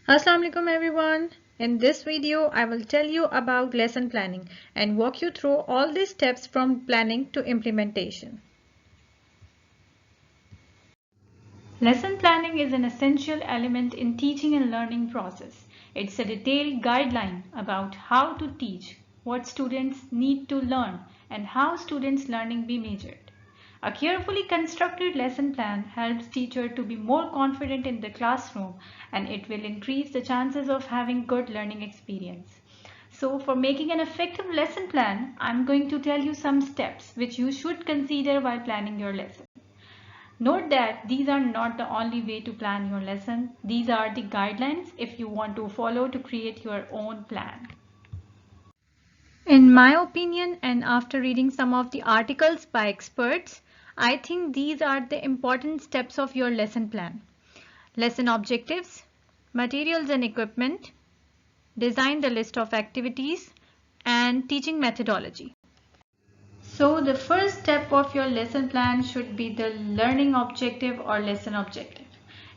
Assalamu alaikum everyone. In this video, I will tell you about lesson planning and walk you through all the steps from planning to implementation. Lesson planning is an essential element in teaching and learning process. It's a detailed guideline about how to teach, what students need to learn, and how students' learning be measured. A carefully constructed lesson plan helps teacher to be more confident in the classroom, and it will increase the chances of having good learning experience. So for making an effective lesson plan, I'm going to tell you some steps which you should consider while planning your lesson. Note that these are not the only way to plan your lesson. These are the guidelines if you want to follow to create your own plan. In my opinion, and after reading some of the articles by experts, I think these are the important steps of your lesson plan. Lesson objectives, materials and equipment, design the list of activities, and teaching methodology. So the first step of your lesson plan should be the learning objective or lesson objective.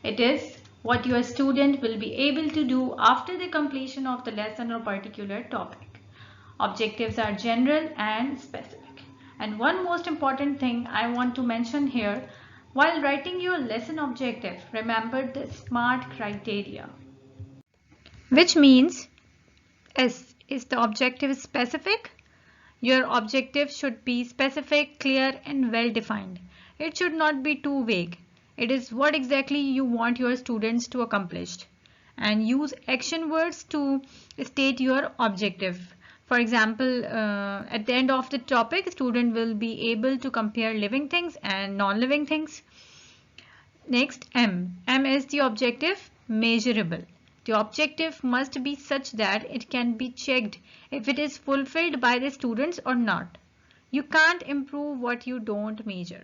It is what your student will be able to do after the completion of the lesson or particular topic. Objectives are general and specific. And one most important thing I want to mention here, while writing your lesson objective, remember the SMART criteria. Which means is the objective specific? Your objective should be specific, clear, and well defined. It should not be too vague. It is what exactly you want your students to accomplish. And use action words to state your objective. For example, at the end of the topic, student will be able to compare living things and non-living things. Next, M. M is the objective, measurable. The objective must be such that it can be checked if it is fulfilled by the students or not. You can't improve what you don't measure.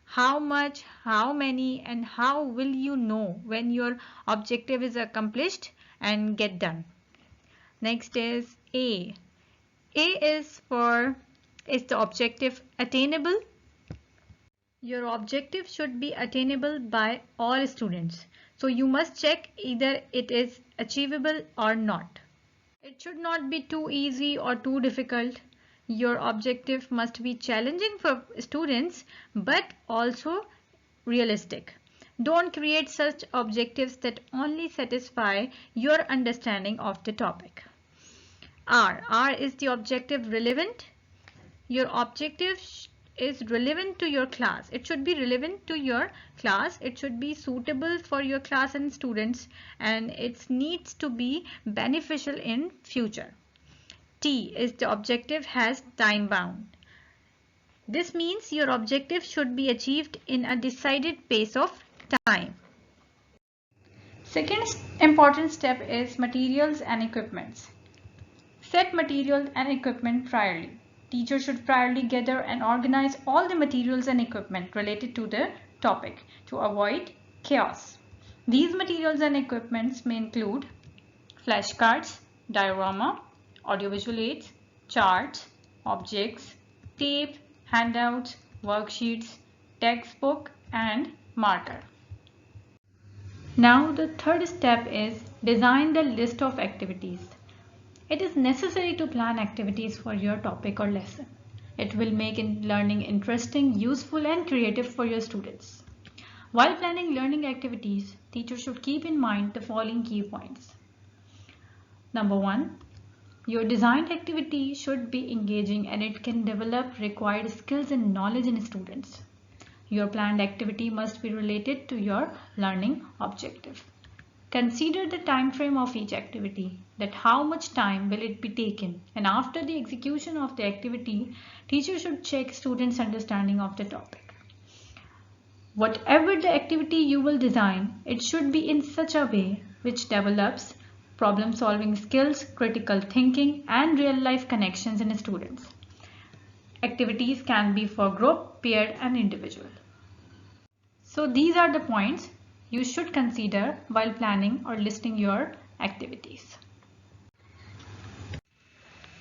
How much, how many, and how will you know when your objective is accomplished and get done? Next is A. A is the objective attainable? Your objective should be attainable by all students. So you must check either it is achievable or not. It should not be too easy or too difficult. Your objective must be challenging for students but also realistic. Don't create such objectives that only satisfy your understanding of the topic. R. R is the objective relevant. Your objective is relevant to your class. It should be relevant to your class. It should be suitable for your class and students, and it needs to be beneficial in future. T is the objective has time bound. This means your objective should be achieved in a decided pace of time. Second important step is materials and equipments. Set materials and equipment priorly. Teacher should priorly gather and organize all the materials and equipment related to the topic to avoid chaos. These materials and equipments may include flashcards, diorama, audiovisual aids, charts, objects, tape, handouts, worksheets, textbook, and marker. Now the third step is design the list of activities. It is necessary to plan activities for your topic or lesson. It will make learning interesting, useful, and creative for your students. While planning learning activities, teachers should keep in mind the following key points. Number 1, your designed activity should be engaging and it can develop required skills and knowledge in students. Your planned activity must be related to your learning objective. Consider the time frame of each activity, that how much time will it be taken, and after the execution of the activity, teacher should check students' understanding of the topic. Whatever the activity you will design, it should be in such a way which develops problem-solving skills, critical thinking, and real-life connections in students. Activities can be for group, paired, and individual. So these are the points you should consider while planning or listing your activities.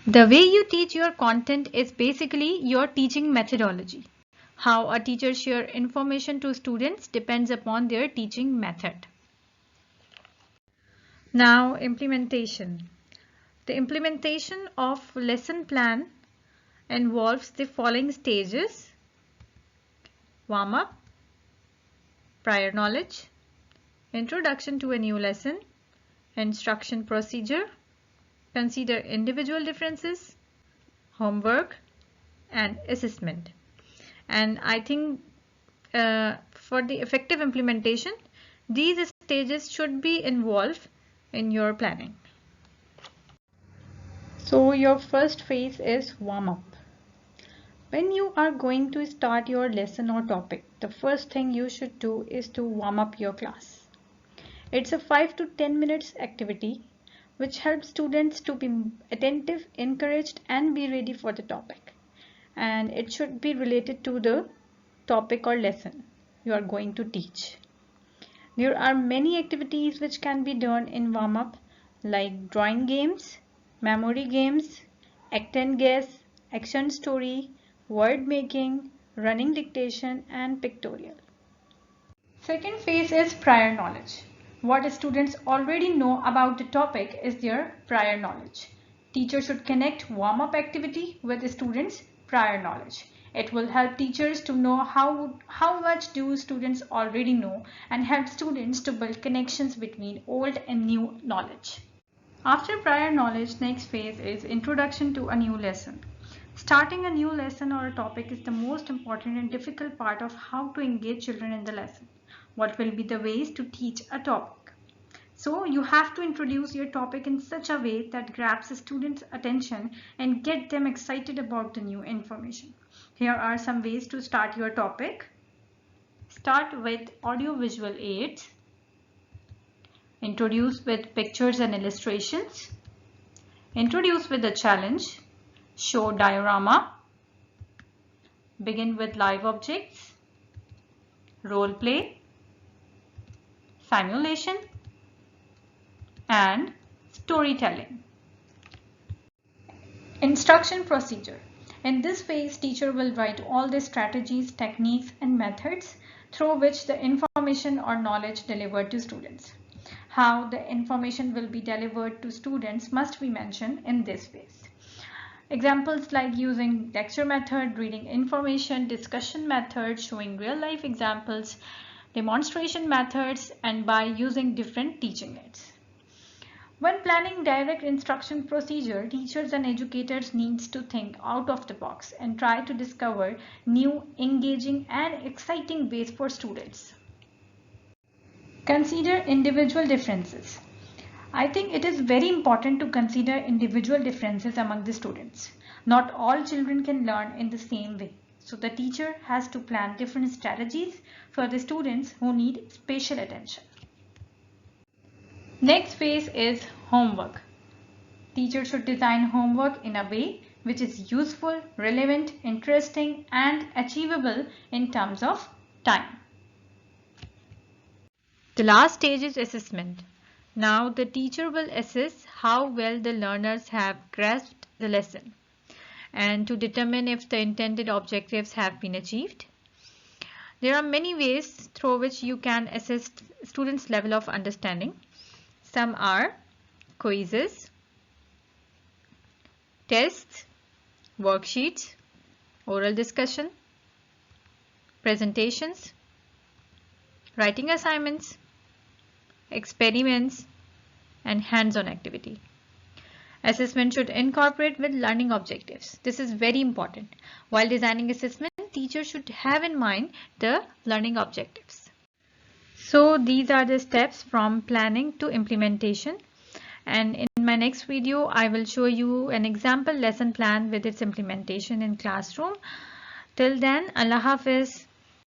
The way you teach your content is basically your teaching methodology. How a teacher shares information to students depends upon their teaching method. Now, implementation. The implementation of lesson plan involves the following stages: warm up, prior knowledge, introduction to a new lesson, instruction procedure, consider individual differences, homework, and assessment. And I think for the effective implementation, these stages should be involved in your planning. So your first phase is warm up. When you are going to start your lesson or topic, the first thing you should do is to warm up your class. It's a 5 to 10 minutes activity which helps students to be attentive, encouraged, and be ready for the topic. And it should be related to the topic or lesson you are going to teach. There are many activities which can be done in warm up, like drawing games, memory games, act and guess, action story, word making, running dictation, and pictorial. Second phase is prior knowledge. What students already know about the topic is their prior knowledge. Teacher should connect warm-up activity with students' prior knowledge. It will help teachers to know how much do students already know and help students to build connections between old and new knowledge. After prior knowledge, next phase is introduction to a new lesson. Starting a new lesson or a topic is the most important and difficult part of how to engage children in the lesson. What will be the ways to teach a topic? So you have to introduce your topic in such a way that grabs the students' attention and get them excited about the new information. Here are some ways to start your topic. Start with audio-visual aids. Introduce with pictures and illustrations. Introduce with a challenge. Show diorama. Begin with live objects. Role play. Simulation. And storytelling. Instruction procedure. In this phase, teacher will write all the strategies, techniques, and methods through which the information or knowledge delivered to students. How the information will be delivered to students must be mentioned in this phase. Examples like using lecture method, reading information, discussion method, showing real-life examples, demonstration methods, and by using different teaching aids. When planning direct instruction procedure, teachers and educators need to think out of the box and try to discover new, engaging, and exciting ways for students. Consider individual differences. I think it is very important to consider individual differences among the students. Not all children can learn in the same way. So the teacher has to plan different strategies for the students who need special attention. Next phase is homework. Teacher should design homework in a way which is useful, relevant, interesting, and achievable in terms of time. The last stage is assessment. Now the teacher will assess how well the learners have grasped the lesson and to determine if the intended objectives have been achieved. There are many ways through which you can assess students' level of understanding. Some are quizzes, tests, worksheets, oral discussion, presentations, writing assignments, experiments, and hands-on activity. Assessment should incorporate with learning objectives. This is very important. While designing assessment, teachers should have in mind the learning objectives. So these are the steps from planning to implementation. And in my next video, I will show you an example lesson plan with its implementation in classroom. Till then, Allah Hafiz.